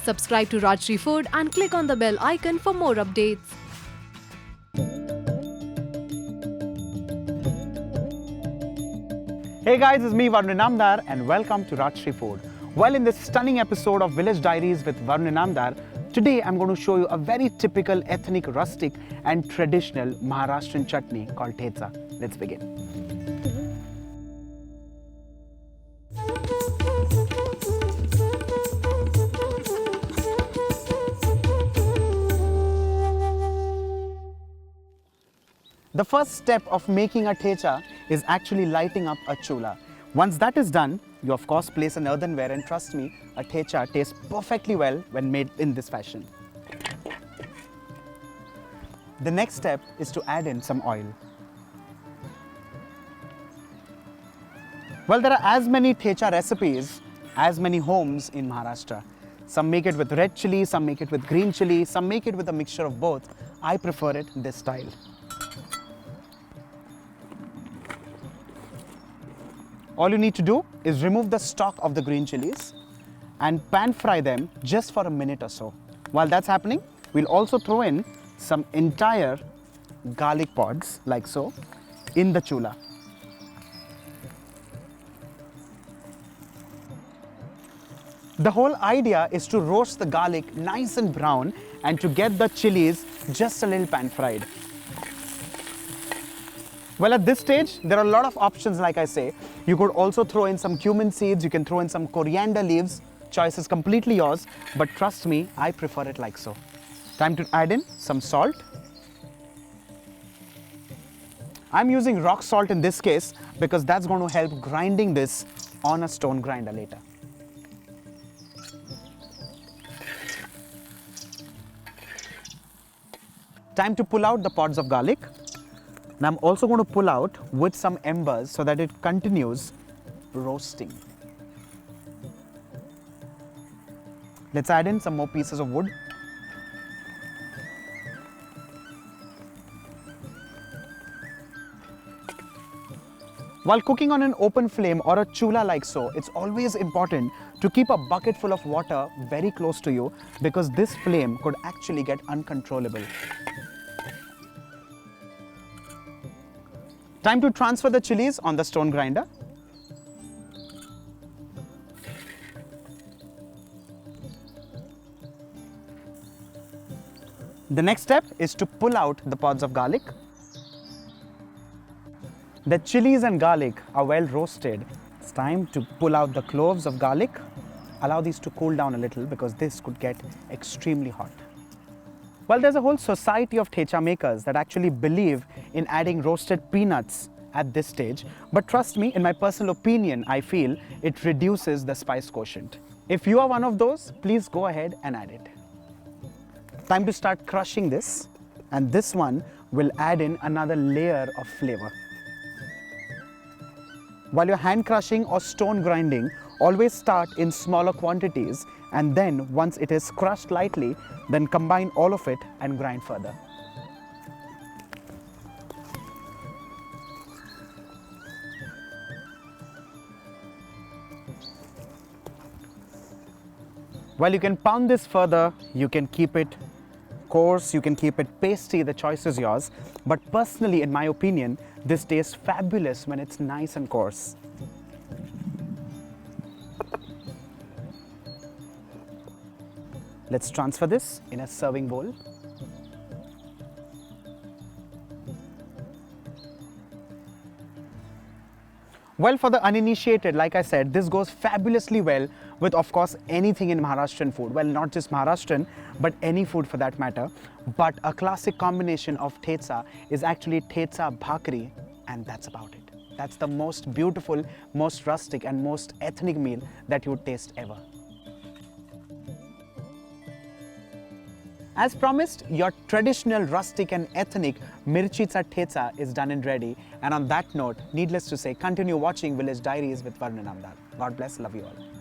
Subscribe to Rajshri Food and click on the bell icon for more updates. Hey guys, it's me Varun Inamdar and welcome to Rajshri Food. Well, in this stunning episode of Village Diaries with Varun Inamdar, today I'm going to show you a very typical ethnic, rustic and traditional Maharashtrian chutney called Thecha. Let's begin. The first step of making a thecha is actually lighting up a chula. Once that is done, you of course place an earthenware, and trust me, a thecha tastes perfectly well when made in this fashion. The next step is to add in some oil. Well, there are as many thecha recipes as many homes in Maharashtra. Some make it with red chili, some make it with green chili, some make it with a mixture of both. I prefer it this style. All you need to do is remove the stalk of the green chilies and pan fry them just for a minute or so. While that's happening, we'll also throw in some entire garlic pods like so in the chula. The whole idea is to roast the garlic nice and brown and to get the chilies just a little pan fried. Well, at this stage, there are a lot of options, like I say. You could also throw in some cumin seeds, you can throw in some coriander leaves. Choice is completely yours, but trust me, I prefer it like so. Time to add in some salt. I'm using rock salt in this case because that's going to help grinding this on a stone grinder later. Time to pull out the pods of garlic. Now I'm also going to pull out with some embers so that it continues roasting. Let's add in some more pieces of wood. While cooking on an open flame or a chula like so, it's always important to keep a bucket full of water very close to you because this flame could actually get uncontrollable. Time to transfer the chilies on the stone grinder. The next step is to pull out the pods of garlic. The chilies and garlic are well roasted. It's time to pull out the cloves of garlic. Allow these to cool down a little because this could get extremely hot. Well, there's a whole society of thecha makers that actually believe in adding roasted peanuts at this stage. But trust me, in my personal opinion, I feel it reduces the spice quotient. If you are one of those, please go ahead and add it. Time to start crushing this, and this one will add in another layer of flavor. While you're hand crushing or stone grinding, always start in smaller quantities, and then once it is crushed lightly, then combine all of it and grind further. While you can pound this further, you can keep it coarse, you can keep it pasty, the choice is yours. But personally, in my opinion, this tastes fabulous when it's nice and coarse. Let's transfer this in a serving bowl. Well, for the uninitiated, like I said, this goes fabulously well with, of course, anything in Maharashtrian food. Well, not just Maharashtrian, but any food for that matter. But a classic combination of thecha is actually thecha bhakri, and that's about it. That's the most beautiful, most rustic and most ethnic meal that you would taste ever. As promised, your traditional rustic and ethnic mirchi thecha is done and ready. And on that note, needless to say, continue watching Village Diaries with Varun Inamdar. God bless, love you all.